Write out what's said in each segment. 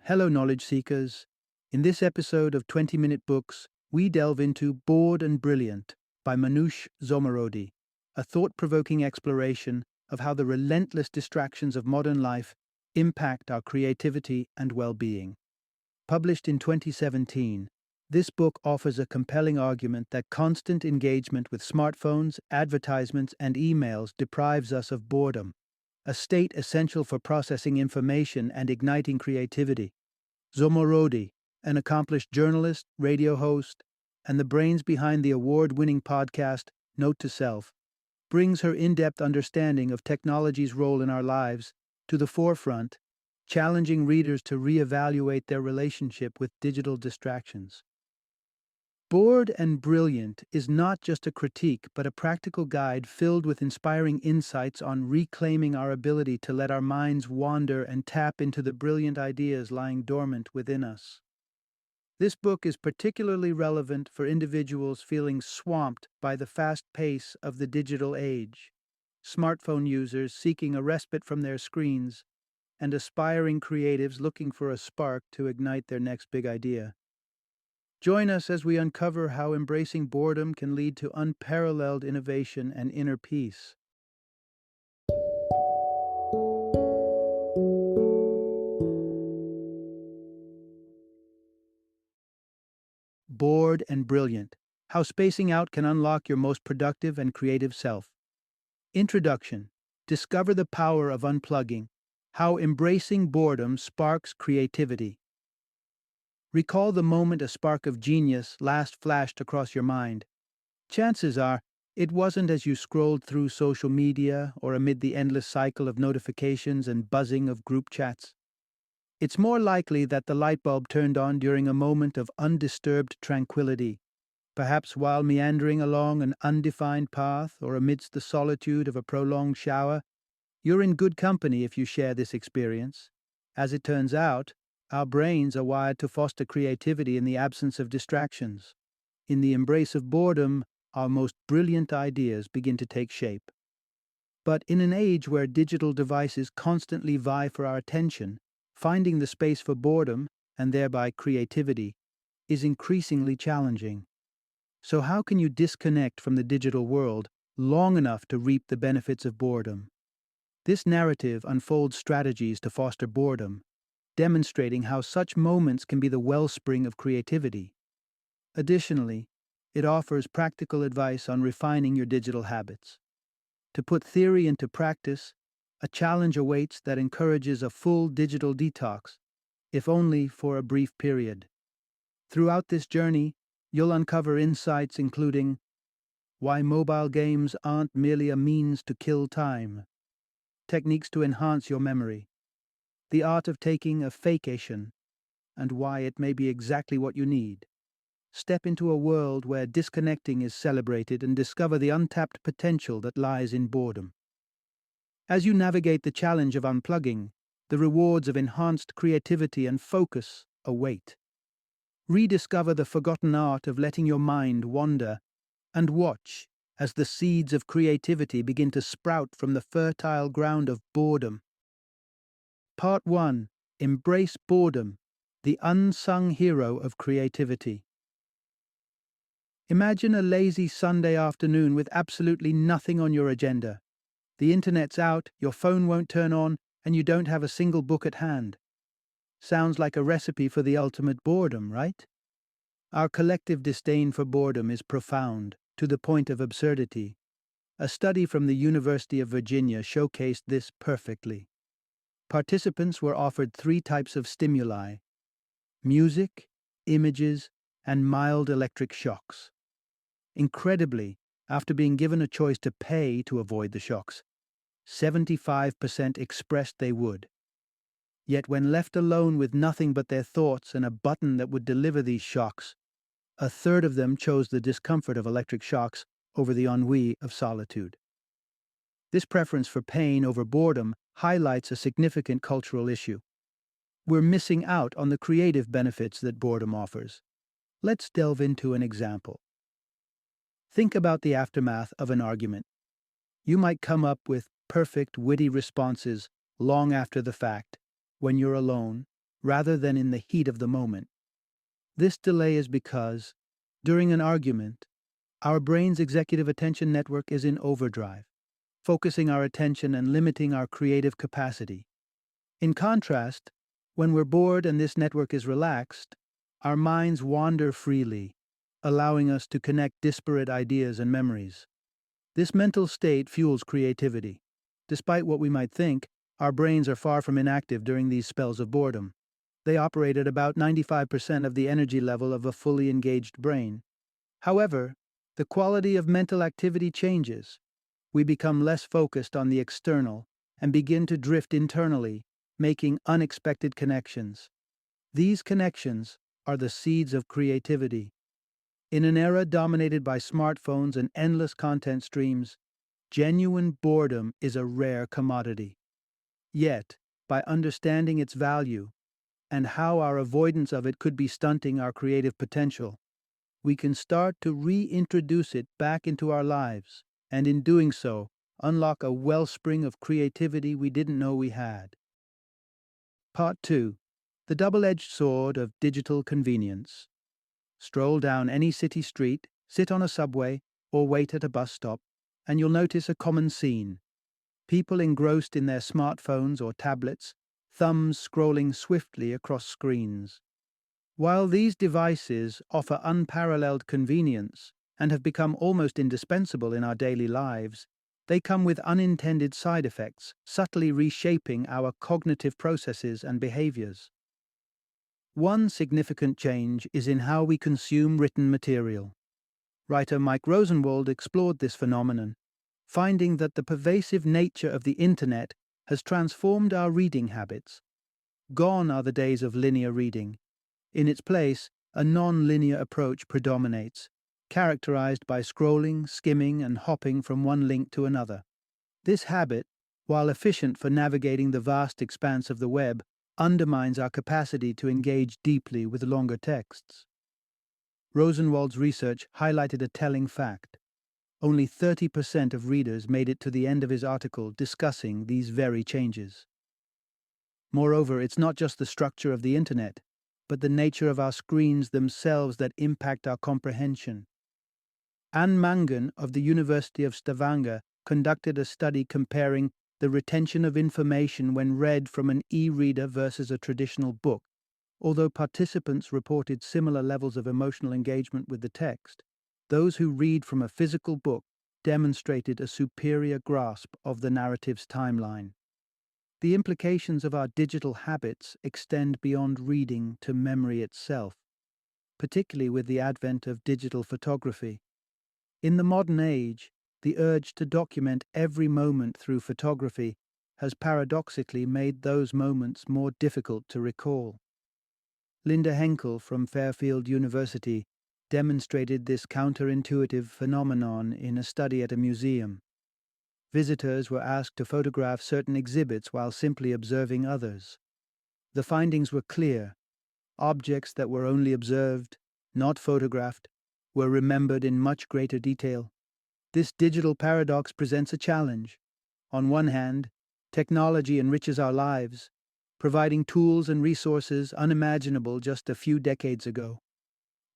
Hello, knowledge seekers. In this episode of 20-Minute Books, we delve into Bored and Brilliant by Manoush Zomorodi, a thought-provoking exploration of how the relentless distractions of modern life impact our creativity and well-being. Published in 2017, this book offers a compelling argument that constant engagement with smartphones, advertisements, and emails deprives us of boredom, a state essential for processing information and igniting creativity. Zomorodi, an accomplished journalist, radio host, and the brains behind the award-winning podcast Note to Self, brings her in-depth understanding of technology's role in our lives to the forefront, challenging readers to reevaluate their relationship with digital distractions. Bored and Brilliant is not just a critique, but a practical guide filled with inspiring insights on reclaiming our ability to let our minds wander and tap into the brilliant ideas lying dormant within us. This book is particularly relevant for individuals feeling swamped by the fast pace of the digital age, smartphone users seeking a respite from their screens, and aspiring creatives looking for a spark to ignite their next big idea. Join us as we uncover how embracing boredom can lead to unparalleled innovation and inner peace. Bored and Brilliant: How Spacing Out Can Unlock Your Most Productive and Creative Self. Introduction: Discover the power of unplugging. How embracing boredom sparks creativity. Recall the moment a spark of genius last flashed across your mind. Chances are, it wasn't as you scrolled through social media or amid the endless cycle of notifications and buzzing of group chats. It's more likely that the light bulb turned on during a moment of undisturbed tranquility, perhaps while meandering along an undefined path or amidst the solitude of a prolonged shower. You're in good company if you share this experience. As it turns out, our brains are wired to foster creativity in the absence of distractions. In the embrace of boredom, our most brilliant ideas begin to take shape. But in an age where digital devices constantly vie for our attention, finding the space for boredom, and thereby creativity, is increasingly challenging. So how can you disconnect from the digital world long enough to reap the benefits of boredom? This narrative unfolds strategies to foster boredom, demonstrating how such moments can be the wellspring of creativity. Additionally, it offers practical advice on refining your digital habits. To put theory into practice, a challenge awaits that encourages a full digital detox, if only for a brief period. Throughout this journey, you'll uncover insights including why mobile games aren't merely a means to kill time, techniques to enhance your memory, the art of taking a vacation, and why it may be exactly what you need. Step into a world where disconnecting is celebrated and discover the untapped potential that lies in boredom. As you navigate the challenge of unplugging, the rewards of enhanced creativity and focus await. Rediscover the forgotten art of letting your mind wander, and watch as the seeds of creativity begin to sprout from the fertile ground of boredom. Part 1. Embrace Boredom, the unsung hero of creativity. Imagine a lazy Sunday afternoon with absolutely nothing on your agenda. The internet's out, your phone won't turn on, and you don't have a single book at hand. Sounds like a recipe for the ultimate boredom, right? Our collective disdain for boredom is profound, to the point of absurdity. A study from the University of Virginia showcased this perfectly. Participants were offered 3 types of stimuli: music, images, and mild electric shocks. Incredibly, after being given a choice to pay to avoid the shocks, 75% expressed they would. Yet when left alone with nothing but their thoughts and a button that would deliver these shocks, a third of them chose the discomfort of electric shocks over the ennui of solitude. This preference for pain over boredom highlights a significant cultural issue. We're missing out on the creative benefits that boredom offers. Let's delve into an example. Think about the aftermath of an argument. You might come up with perfect, witty responses long after the fact, when you're alone, rather than in the heat of the moment. This delay is because, during an argument, our brain's executive attention network is in overdrive, focusing our attention and limiting our creative capacity. In contrast, when we're bored and this network is relaxed, our minds wander freely, allowing us to connect disparate ideas and memories. This mental state fuels creativity. Despite what we might think, our brains are far from inactive during these spells of boredom. They operate at about 95% of the energy level of a fully engaged brain. However, the quality of mental activity changes. We become less focused on the external and begin to drift internally, making unexpected connections. These connections are the seeds of creativity. In an era dominated by smartphones and endless content streams, genuine boredom is a rare commodity. Yet, by understanding its value and how our avoidance of it could be stunting our creative potential, we can start to reintroduce it back into our lives, and in doing so, unlock a wellspring of creativity we didn't know we had. Part 2. The double-edged sword of digital convenience. Stroll down any city street, sit on a subway, or wait at a bus stop, and you'll notice a common scene. People engrossed in their smartphones or tablets, thumbs scrolling swiftly across screens. While these devices offer unparalleled convenience and have become almost indispensable in our daily lives, they come with unintended side effects, subtly reshaping our cognitive processes and behaviors. One significant change is in how we consume written material. Writer Mike Rosenwald explored this phenomenon, finding that the pervasive nature of the Internet has transformed our reading habits. Gone are the days of linear reading. In its place, a non-linear approach predominates, characterized by scrolling, skimming, and hopping from one link to another. This habit, while efficient for navigating the vast expanse of the web, undermines our capacity to engage deeply with longer texts. Rosenwald's research highlighted a telling fact. Only 30% of readers made it to the end of his article discussing these very changes. Moreover, it's not just the structure of the Internet, but the nature of our screens themselves that impact our comprehension. Anne Mangan of the University of Stavanger conducted a study comparing the retention of information when read from an e-reader versus a traditional book. Although participants reported similar levels of emotional engagement with the text, those who read from a physical book demonstrated a superior grasp of the narrative's timeline. The implications of our digital habits extend beyond reading to memory itself, particularly with the advent of digital photography. In the modern age, the urge to document every moment through photography has paradoxically made those moments more difficult to recall. Linda Henkel from Fairfield University demonstrated this counterintuitive phenomenon in a study at a museum. Visitors were asked to photograph certain exhibits while simply observing others. The findings were clear. Objects that were only observed, not photographed, were remembered in much greater detail. This digital paradox presents a challenge. On one hand, technology enriches our lives, providing tools and resources unimaginable just a few decades ago.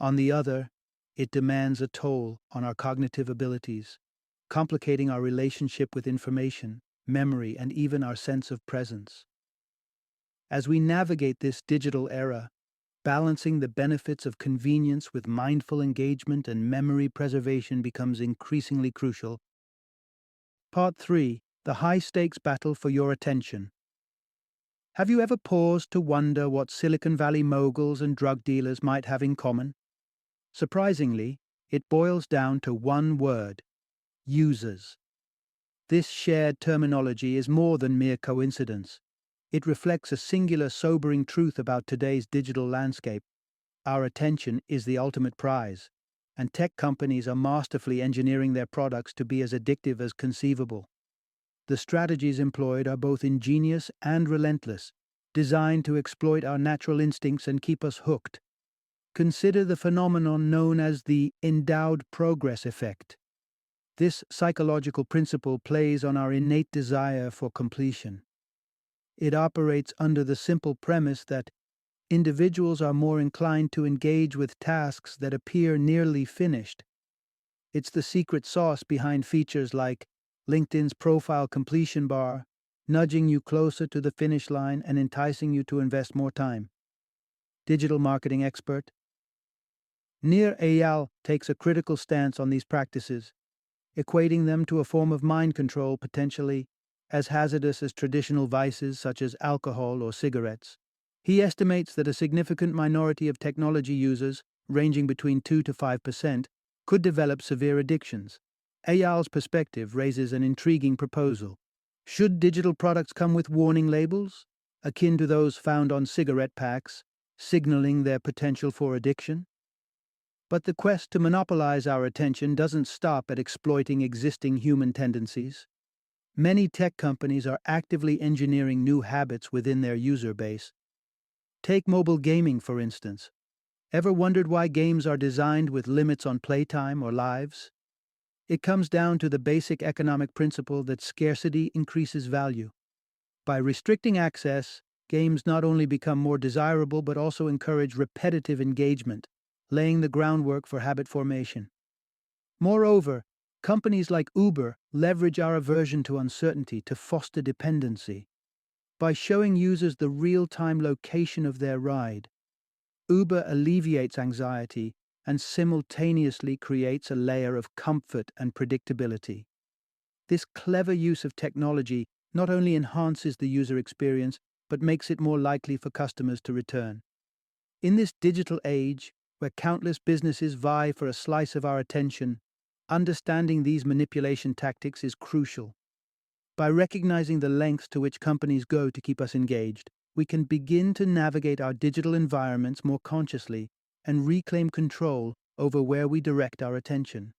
On the other, it demands a toll on our cognitive abilities, complicating our relationship with information, memory, and even our sense of presence. As we navigate this digital era, balancing the benefits of convenience with mindful engagement and memory preservation becomes increasingly crucial. Part 3. The high-stakes battle for your attention. Have you ever paused to wonder what Silicon Valley moguls and drug dealers might have in common? Surprisingly, it boils down to one word: users. This shared terminology is more than mere coincidence. It reflects a singular, sobering truth about today's digital landscape. Our attention is the ultimate prize, and tech companies are masterfully engineering their products to be as addictive as conceivable. The strategies employed are both ingenious and relentless, designed to exploit our natural instincts and keep us hooked. Consider the phenomenon known as the endowed progress effect. This psychological principle plays on our innate desire for completion. It operates under the simple premise that individuals are more inclined to engage with tasks that appear nearly finished. It's the secret sauce behind features like LinkedIn's profile completion bar, nudging you closer to the finish line and enticing you to invest more time. Digital marketing expert Nir Eyal takes a critical stance on these practices, equating them to a form of mind control potentially as hazardous as traditional vices such as alcohol or cigarettes. He estimates that a significant minority of technology users, ranging between 2 to 5%, could develop severe addictions. Eyal's perspective raises an intriguing proposal. Should digital products come with warning labels, akin to those found on cigarette packs, signaling their potential for addiction? But the quest to monopolize our attention doesn't stop at exploiting existing human tendencies. Many tech companies are actively engineering new habits within their user base. Take mobile gaming, for instance. Ever wondered why games are designed with limits on playtime or lives? It comes down to the basic economic principle that scarcity increases value. By restricting access, games not only become more desirable but also encourage repetitive engagement, laying the groundwork for habit formation. Moreover, companies like Uber leverage our aversion to uncertainty to foster dependency. By showing users the real-time location of their ride, Uber alleviates anxiety and simultaneously creates a layer of comfort and predictability. This clever use of technology not only enhances the user experience but makes it more likely for customers to return. In this digital age, where countless businesses vie for a slice of our attention, understanding these manipulation tactics is crucial. By recognizing the lengths to which companies go to keep us engaged, we can begin to navigate our digital environments more consciously and reclaim control over where we direct our attention.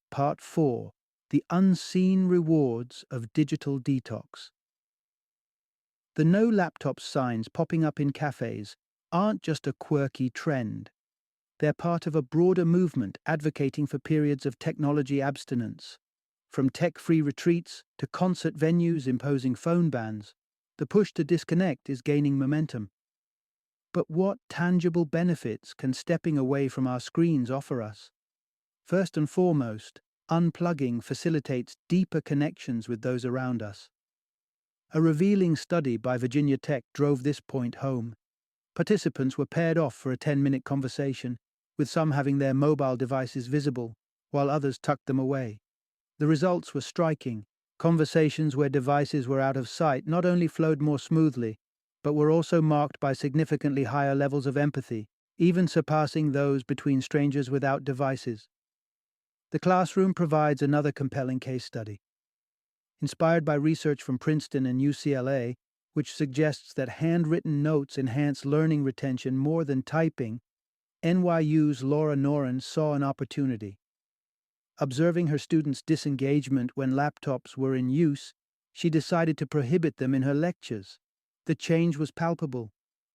Part 4. The Unseen Rewards of Digital Detox. The no laptops signs popping up in cafes aren't just a quirky trend. They're part of a broader movement advocating for periods of technology abstinence. From tech-free retreats to concert venues imposing phone bans, the push to disconnect is gaining momentum. But what tangible benefits can stepping away from our screens offer us? First and foremost, unplugging facilitates deeper connections with those around us. A revealing study by Virginia Tech drove this point home. Participants were paired off for a 10-minute conversation, with some having their mobile devices visible, while others tucked them away. The results were striking. Conversations where devices were out of sight not only flowed more smoothly, but were also marked by significantly higher levels of empathy, even surpassing those between strangers without devices. The classroom provides another compelling case study. Inspired by research from Princeton and UCLA, which suggests that handwritten notes enhance learning retention more than typing, NYU's Laura Noren saw an opportunity. Observing her students' disengagement when laptops were in use, she decided to prohibit them in her lectures. The change was palpable,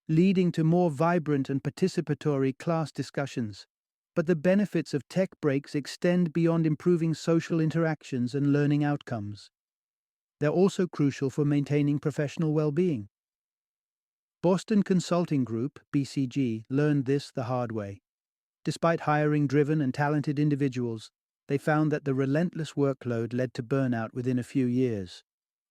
leading to more vibrant and participatory class discussions. But the benefits of tech breaks extend beyond improving social interactions and learning outcomes. They're also crucial for maintaining professional well-being. Boston Consulting Group, BCG, learned this the hard way. Despite hiring driven and talented individuals, they found that the relentless workload led to burnout within a few years.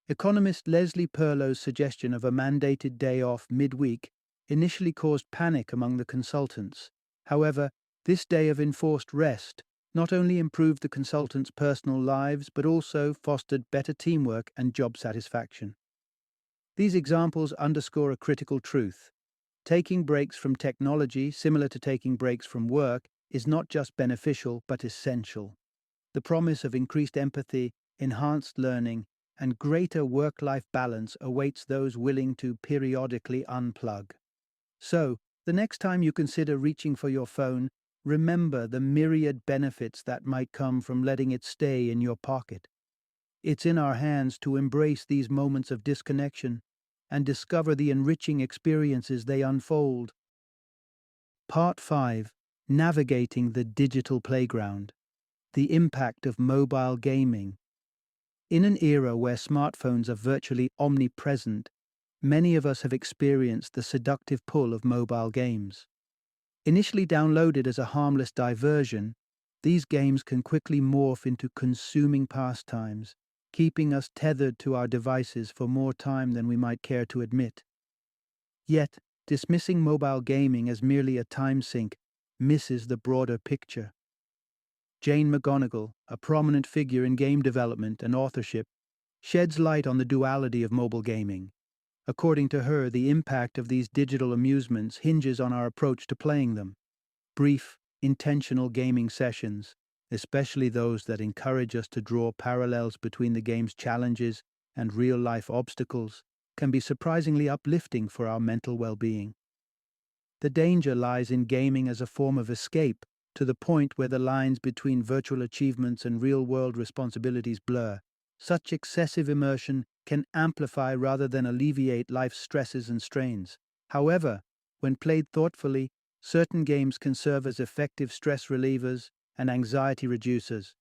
Economist Leslie Perlow's suggestion of a mandated day off midweek initially caused panic among the consultants. However, this day of enforced rest not only improved the consultants' personal lives but also fostered better teamwork and job satisfaction. These examples underscore a critical truth. Taking breaks from technology, similar to taking breaks from work, is not just beneficial but essential. The promise of increased empathy, enhanced learning, and greater work-life balance awaits those willing to periodically unplug. So, the next time you consider reaching for your phone, remember the myriad benefits that might come from letting it stay in your pocket. It's in our hands to embrace these moments of disconnection and discover the enriching experiences they unfold. Part 5. Navigating the Digital Playground. The Impact of Mobile Gaming. In an era where smartphones are virtually omnipresent, Many of us have experienced the seductive pull of mobile games. Initially downloaded as a harmless diversion, these games can quickly morph into consuming pastimes, keeping us tethered to our devices for more time than we might care to admit. Yet, dismissing mobile gaming as merely a time sink misses the broader picture. Jane McGonigal, a prominent figure in game development and authorship, sheds light on the duality of mobile gaming. According to her, the impact of these digital amusements hinges on our approach to playing them. Brief, intentional gaming sessions, especially those that encourage us to draw parallels between the game's challenges and real-life obstacles, can be surprisingly uplifting for our mental well-being. The danger lies in gaming as a form of escape, to the point where the lines between virtual achievements and real-world responsibilities blur. Such excessive immersion can amplify rather than alleviate life's stresses and strains. However, when played thoughtfully, certain games can serve as effective stress relievers and anxiety reducers.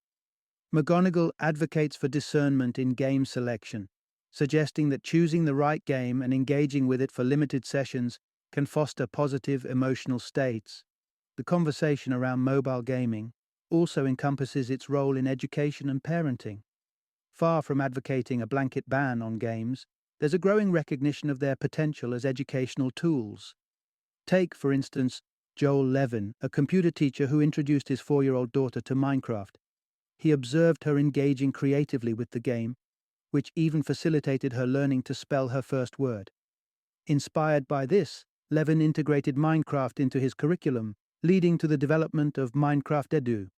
McGonigal advocates for discernment in game selection, suggesting that choosing the right game and engaging with it for limited sessions can foster positive emotional states. The conversation around mobile gaming also encompasses its role in education and parenting. Far from advocating a blanket ban on games, there's a growing recognition of their potential as educational tools. Take, for instance, Joel Levin, a computer teacher who introduced his 4-year-old daughter to Minecraft. He observed her engaging creatively with the game, which even facilitated her learning to spell her first word. Inspired by this, Levin integrated Minecraft into his curriculum, leading to the development of Minecraft Edu.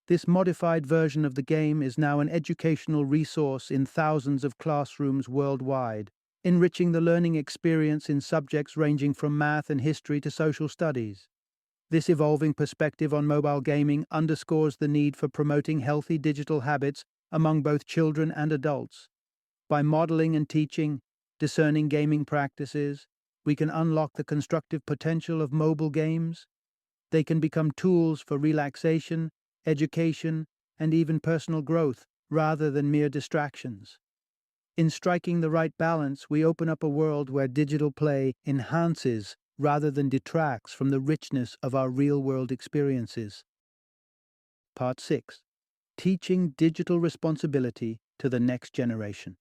This modified version of the game is now an educational resource in thousands of classrooms worldwide, enriching the learning experience in subjects ranging from math and history to social studies. This evolving perspective on mobile gaming underscores the need for promoting healthy digital habits among both children and adults. By modeling and teaching discerning gaming practices, we can unlock the constructive potential of mobile games. They can become tools for relaxation, education, and even personal growth, rather than mere distractions. In striking the right balance, we open up a world where digital play enhances rather than detracts from the richness of our real-world experiences. Part 6. Teaching digital responsibility to the next generation.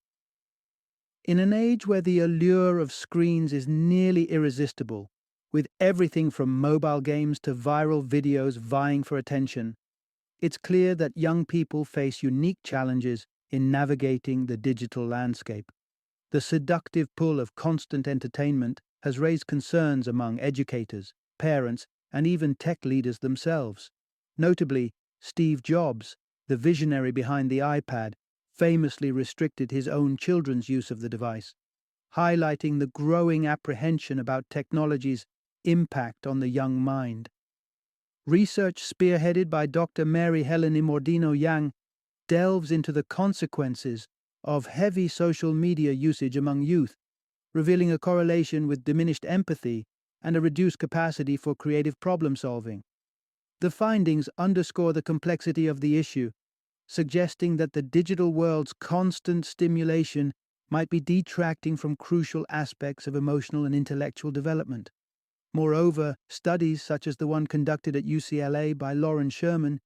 In an age where the allure of screens is nearly irresistible, with everything from mobile games to viral videos vying for attention, it's clear that young people face unique challenges in navigating the digital landscape. The seductive pull of constant entertainment has raised concerns among educators, parents, and even tech leaders themselves. Notably, Steve Jobs, the visionary behind the iPad, famously restricted his own children's use of the device, highlighting the growing apprehension about technology's impact on the young mind. Research spearheaded by Dr. Mary Helen Imordino-Yang delves into the consequences of heavy social media usage among youth, revealing a correlation with diminished empathy and a reduced capacity for creative problem-solving. The findings underscore the complexity of the issue, suggesting that the digital world's constant stimulation might be detracting from crucial aspects of emotional and intellectual development. Moreover, studies such as the one conducted at UCLA by Lauren Sherman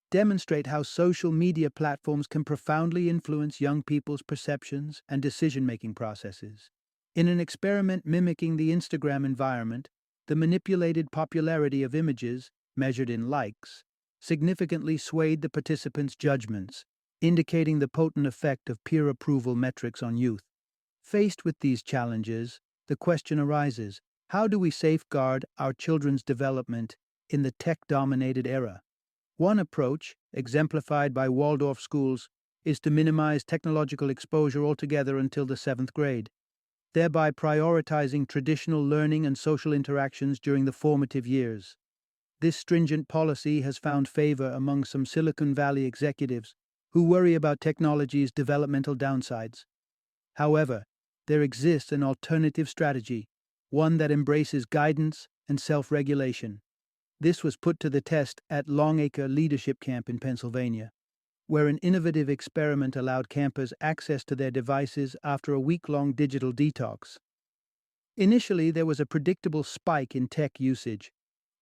demonstrate how social media platforms can profoundly influence young people's perceptions and decision-making processes. In an experiment mimicking the Instagram environment, the manipulated popularity of images, measured in likes, significantly swayed the participants' judgments, indicating the potent effect of peer approval metrics on youth. Faced with these challenges, the question arises: how do we safeguard our children's development in the tech-dominated era? One approach, exemplified by Waldorf schools, is to minimize technological exposure altogether until the 7th grade, thereby prioritizing traditional learning and social interactions during the formative years. This stringent policy has found favor among some Silicon Valley executives who worry about technology's developmental downsides. However, there exists an alternative strategy, one that embraces guidance and self-regulation. This was put to the test at Longacre Leadership Camp in Pennsylvania, where an innovative experiment allowed campers access to their devices after a week-long digital detox. Initially, there was a predictable spike in tech usage,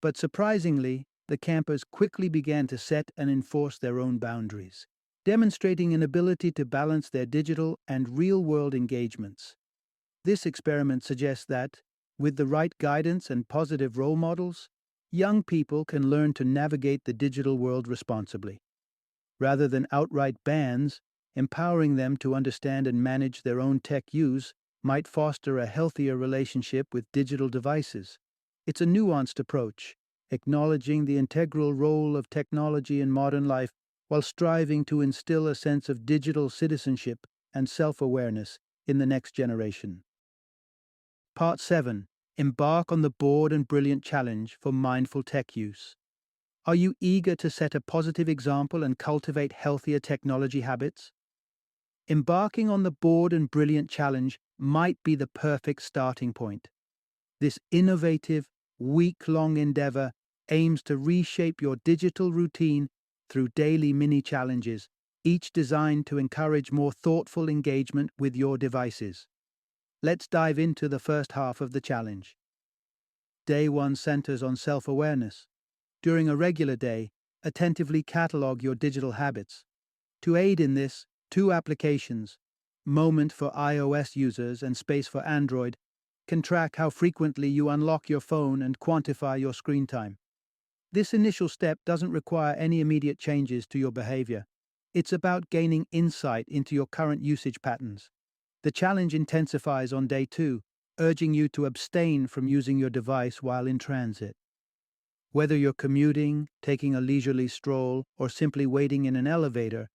but surprisingly, the campers quickly began to set and enforce their own boundaries, demonstrating an ability to balance their digital and real world engagements. This experiment suggests that, with the right guidance and positive role models, young people can learn to navigate the digital world responsibly. Rather than outright bans, empowering them to understand and manage their own tech use might foster a healthier relationship with digital devices. It's a nuanced approach, acknowledging the integral role of technology in modern life while striving to instill a sense of digital citizenship and self awareness in the next generation. Part 7. Embark on the Bored and Brilliant Challenge for Mindful Tech Use. Are you eager to set a positive example and cultivate healthier technology habits? Embarking on the Bored and Brilliant Challenge might be the perfect starting point. This innovative, week-long endeavor aims to reshape your digital routine through daily mini challenges, each designed to encourage more thoughtful engagement with your devices. Let's dive into the first half of the challenge. Day 1 centers on self-awareness. During a regular day, attentively catalog your digital habits. To aid in this, two applications, Moment for iOS users and Space for Android, can track how frequently you unlock your phone and quantify your screen time. This initial step doesn't require any immediate changes to your behavior. It's about gaining insight into your current usage patterns. The challenge intensifies on day 2, urging you to abstain from using your device while in transit. Whether you're commuting, taking a leisurely stroll, or simply waiting in an elevator,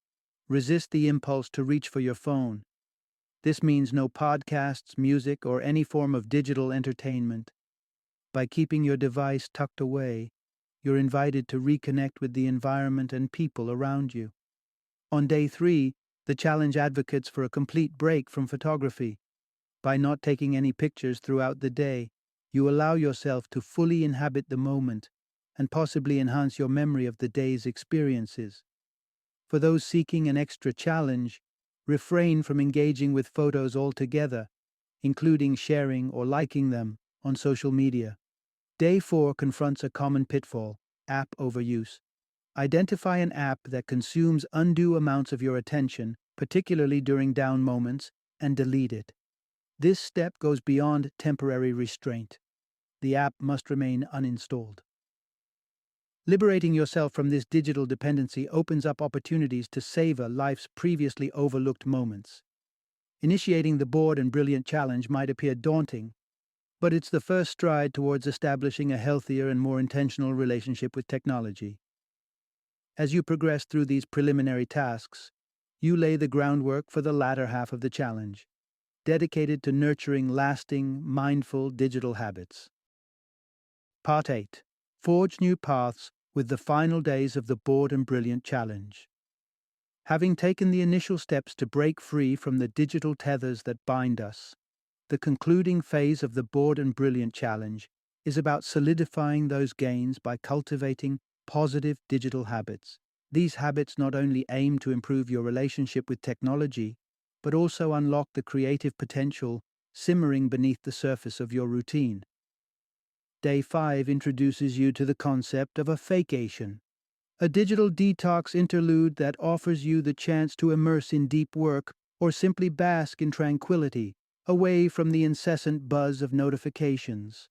resist the impulse to reach for your phone. This means no podcasts, music, or any form of digital entertainment. By keeping your device tucked away, you're invited to reconnect with the environment and people around you. On day 3, the challenge advocates for a complete break from photography. By not taking any pictures throughout the day, you allow yourself to fully inhabit the moment and possibly enhance your memory of the day's experiences. For those seeking an extra challenge, refrain from engaging with photos altogether, including sharing or liking them on social media. Day 4 confronts a common pitfall: app overuse. Identify an app that consumes undue amounts of your attention, particularly during down moments, and delete it. This step goes beyond temporary restraint. The app must remain uninstalled. Liberating yourself from this digital dependency opens up opportunities to savor life's previously overlooked moments. Initiating the Bored and Brilliant Challenge might appear daunting, but it's the first stride towards establishing a healthier and more intentional relationship with technology. As you progress through these preliminary tasks, you lay the groundwork for the latter half of the challenge, dedicated to nurturing lasting, mindful digital habits. Part 8. Forge new paths with the final days of the Bored and Brilliant Challenge. Having taken the initial steps to break free from the digital tethers that bind us, the concluding phase of the Bored and Brilliant Challenge is about solidifying those gains by cultivating positive digital habits. These habits not only aim to improve your relationship with technology, but also unlock the creative potential simmering beneath the surface of your routine. Day 5 introduces you to the concept of a fakeation, a digital detox interlude that offers you the chance to immerse in deep work or simply bask in tranquility, away from the incessant buzz of notifications.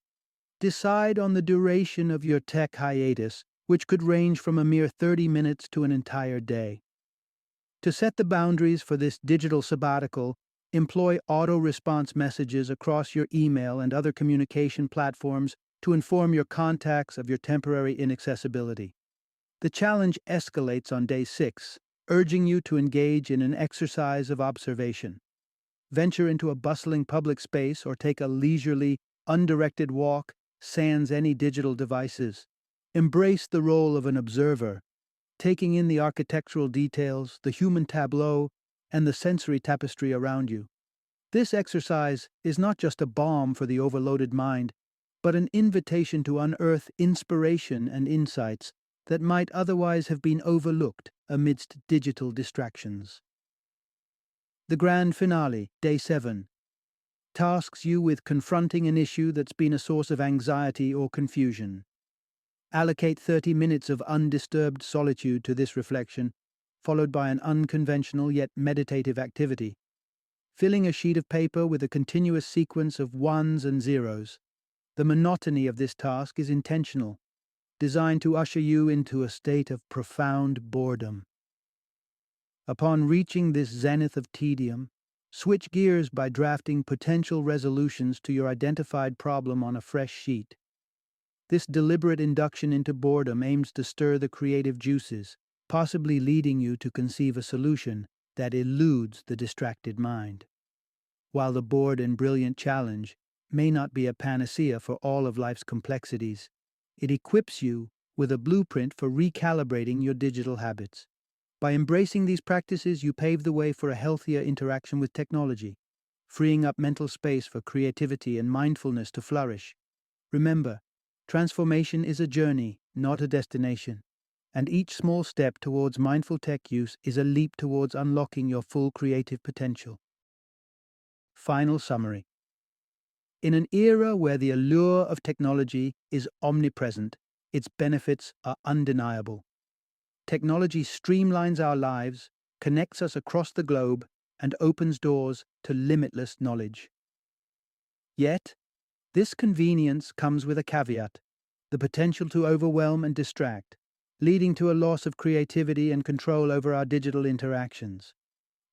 Decide on the duration of your tech hiatus, which could range from a mere 30 minutes to an entire day. To set the boundaries for this digital sabbatical, employ auto-response messages across your email and other communication platforms to inform your contacts of your temporary inaccessibility. The challenge escalates on day 6, urging you to engage in an exercise of observation. Venture into a bustling public space or take a leisurely, undirected walk, sans any digital devices. Embrace the role of an observer, taking in the architectural details, the human tableau, and the sensory tapestry around you. This exercise is not just a balm for the overloaded mind, but an invitation to unearth inspiration and insights that might otherwise have been overlooked amidst digital distractions. The grand finale, day 7. tasks you with confronting an issue that's been a source of anxiety or confusion. Allocate 30 minutes of undisturbed solitude to this reflection, followed by an unconventional yet meditative activity, filling a sheet of paper with a continuous sequence of ones and zeros. The monotony of this task is intentional, designed to usher you into a state of profound boredom. Upon reaching this zenith of tedium, switch gears by drafting potential resolutions to your identified problem on a fresh sheet. This deliberate induction into boredom aims to stir the creative juices, possibly leading you to conceive a solution that eludes the distracted mind. While the bored and brilliant challenge may not be a panacea for all of life's complexities, it equips you with a blueprint for recalibrating your digital habits. By embracing these practices, you pave the way for a healthier interaction with technology, freeing up mental space for creativity and mindfulness to flourish. Remember, transformation is a journey, not a destination, and each small step towards mindful tech use is a leap towards unlocking your full creative potential. Final summary. In an era where the allure of technology is omnipresent, its benefits are undeniable. Technology streamlines our lives, connects us across the globe, and opens doors to limitless knowledge. Yet, this convenience comes with a caveat: the potential to overwhelm and distract, leading to a loss of creativity and control over our digital interactions.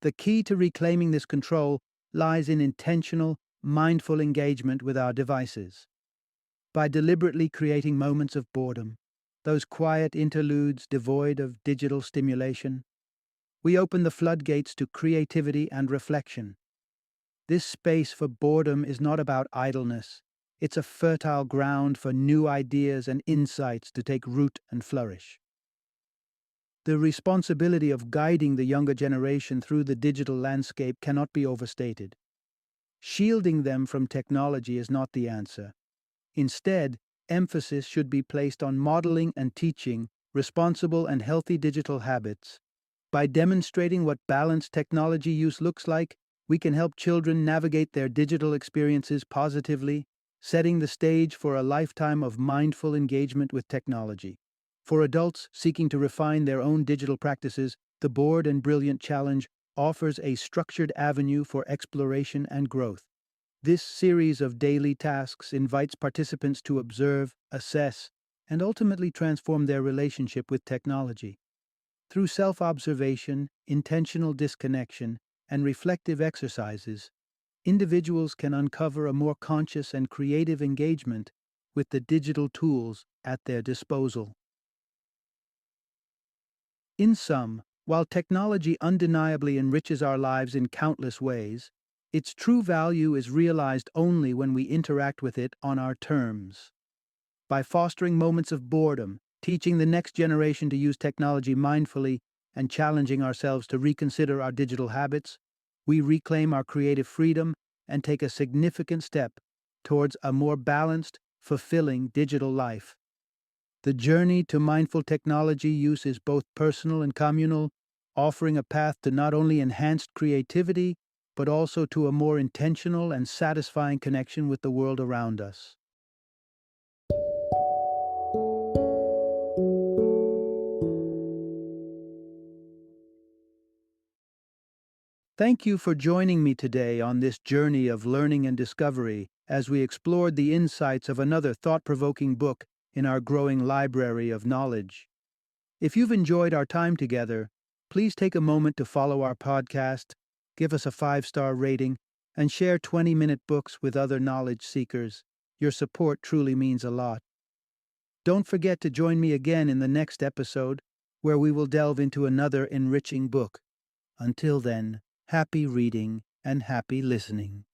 The key to reclaiming this control lies in intentional, mindful engagement with our devices. By deliberately creating moments of boredom, those quiet interludes devoid of digital stimulation, we open the floodgates to creativity and reflection. This space for boredom is not about idleness. It's a fertile ground for new ideas and insights to take root and flourish. The responsibility of guiding the younger generation through the digital landscape cannot be overstated. Shielding them from technology is not the answer. Instead, emphasis should be placed on modeling and teaching responsible and healthy digital habits. By demonstrating what balanced technology use looks like, we can help children navigate their digital experiences positively, setting the stage for a lifetime of mindful engagement with technology. For adults seeking to refine their own digital practices, the Bored and Brilliant Challenge offers a structured avenue for exploration and growth. This series of daily tasks invites participants to observe, assess, and ultimately transform their relationship with technology. Through self-observation, intentional disconnection, and reflective exercises, individuals can uncover a more conscious and creative engagement with the digital tools at their disposal. In sum, while technology undeniably enriches our lives in countless ways, its true value is realized only when we interact with it on our terms. By fostering moments of boredom, teaching the next generation to use technology mindfully, and challenging ourselves to reconsider our digital habits, we reclaim our creative freedom and take a significant step towards a more balanced, fulfilling digital life. The journey to mindful technology use is both personal and communal, offering a path to not only enhanced creativity, but also to a more intentional and satisfying connection with the world around us. Thank you for joining me today on this journey of learning and discovery as we explored the insights of another thought-provoking book in our growing library of knowledge. If you've enjoyed our time together, please take a moment to follow our podcast, give us a 5-star rating, and share 20-minute books with other knowledge seekers. Your support truly means a lot. Don't forget to join me again in the next episode, where we will delve into another enriching book. Until then, happy reading and happy listening.